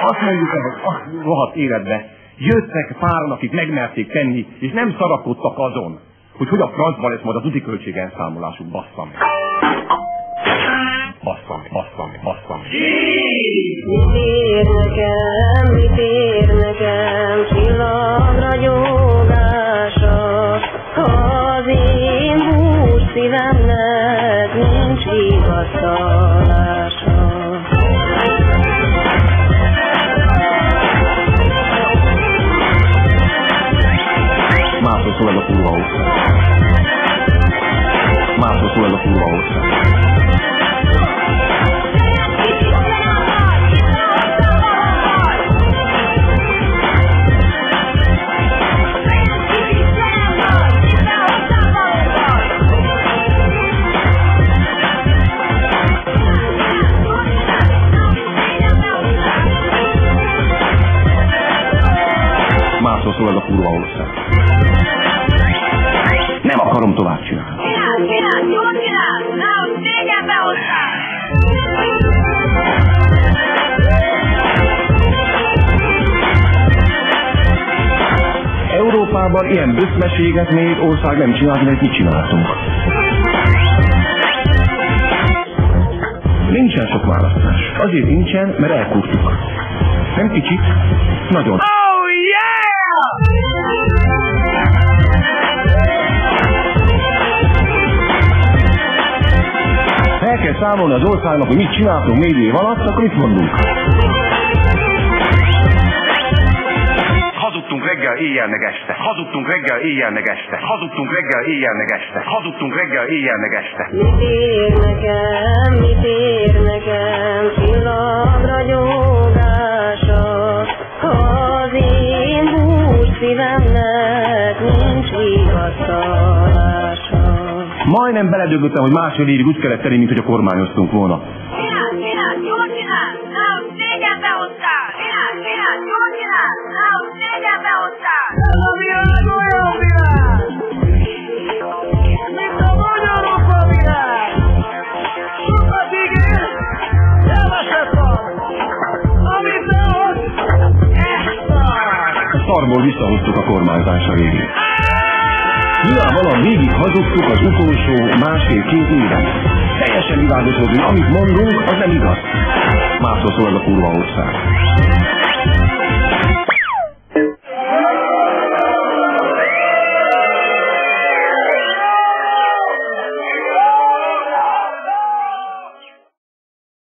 azt mondjuk, hogy rohadt életbe jöttek páran, akik megmerték tenni, és nem szarakodtak azon, hogy a francban lesz majd az úti költségelszámolásuk, bassza meg. Bassza meg. Mit ér nekem csillagra gyógása, az én hús szívemnek nincs vigasztalása. Másról szól ez a kurva ország. Másról szól ez a kurva ország. Másról szól ez a kurva ország. Nem akarom tovább csinálni. Európában ilyen büszmeséget még ország nem csinált, mert mit csináltunk. Nincsen sok választás. Azért nincsen, mert elkurtuk. Nem kicsit, nagyon. Oh yeah! El kell számolni az országnak, hogy mit csináltunk 4 év alatt, akkor mit mondunk? Hazudtunk reggel, éjjel meg este. Hazudtunk reggel, éjjel meg este. Hazudtunk reggel, éjjel meg este. Hazudtunk reggel, éjjel meg este. Mit ér nekem csillagra gyógása, az én hús szívemnek nincs vigasztalása. Majdnem beledöglöttem, hogy másfél évig úgy kellett tenni, mint hogy a kormányoztunk volna. A szarból visszahoztuk a kormányzásra végig. Nyilvánvalóan végig hazudtuk az utolsó másfél-két évet. Teljesen világos volt, hogy amit mondunk, az nem igaz. Másról szól ez a kurva ország.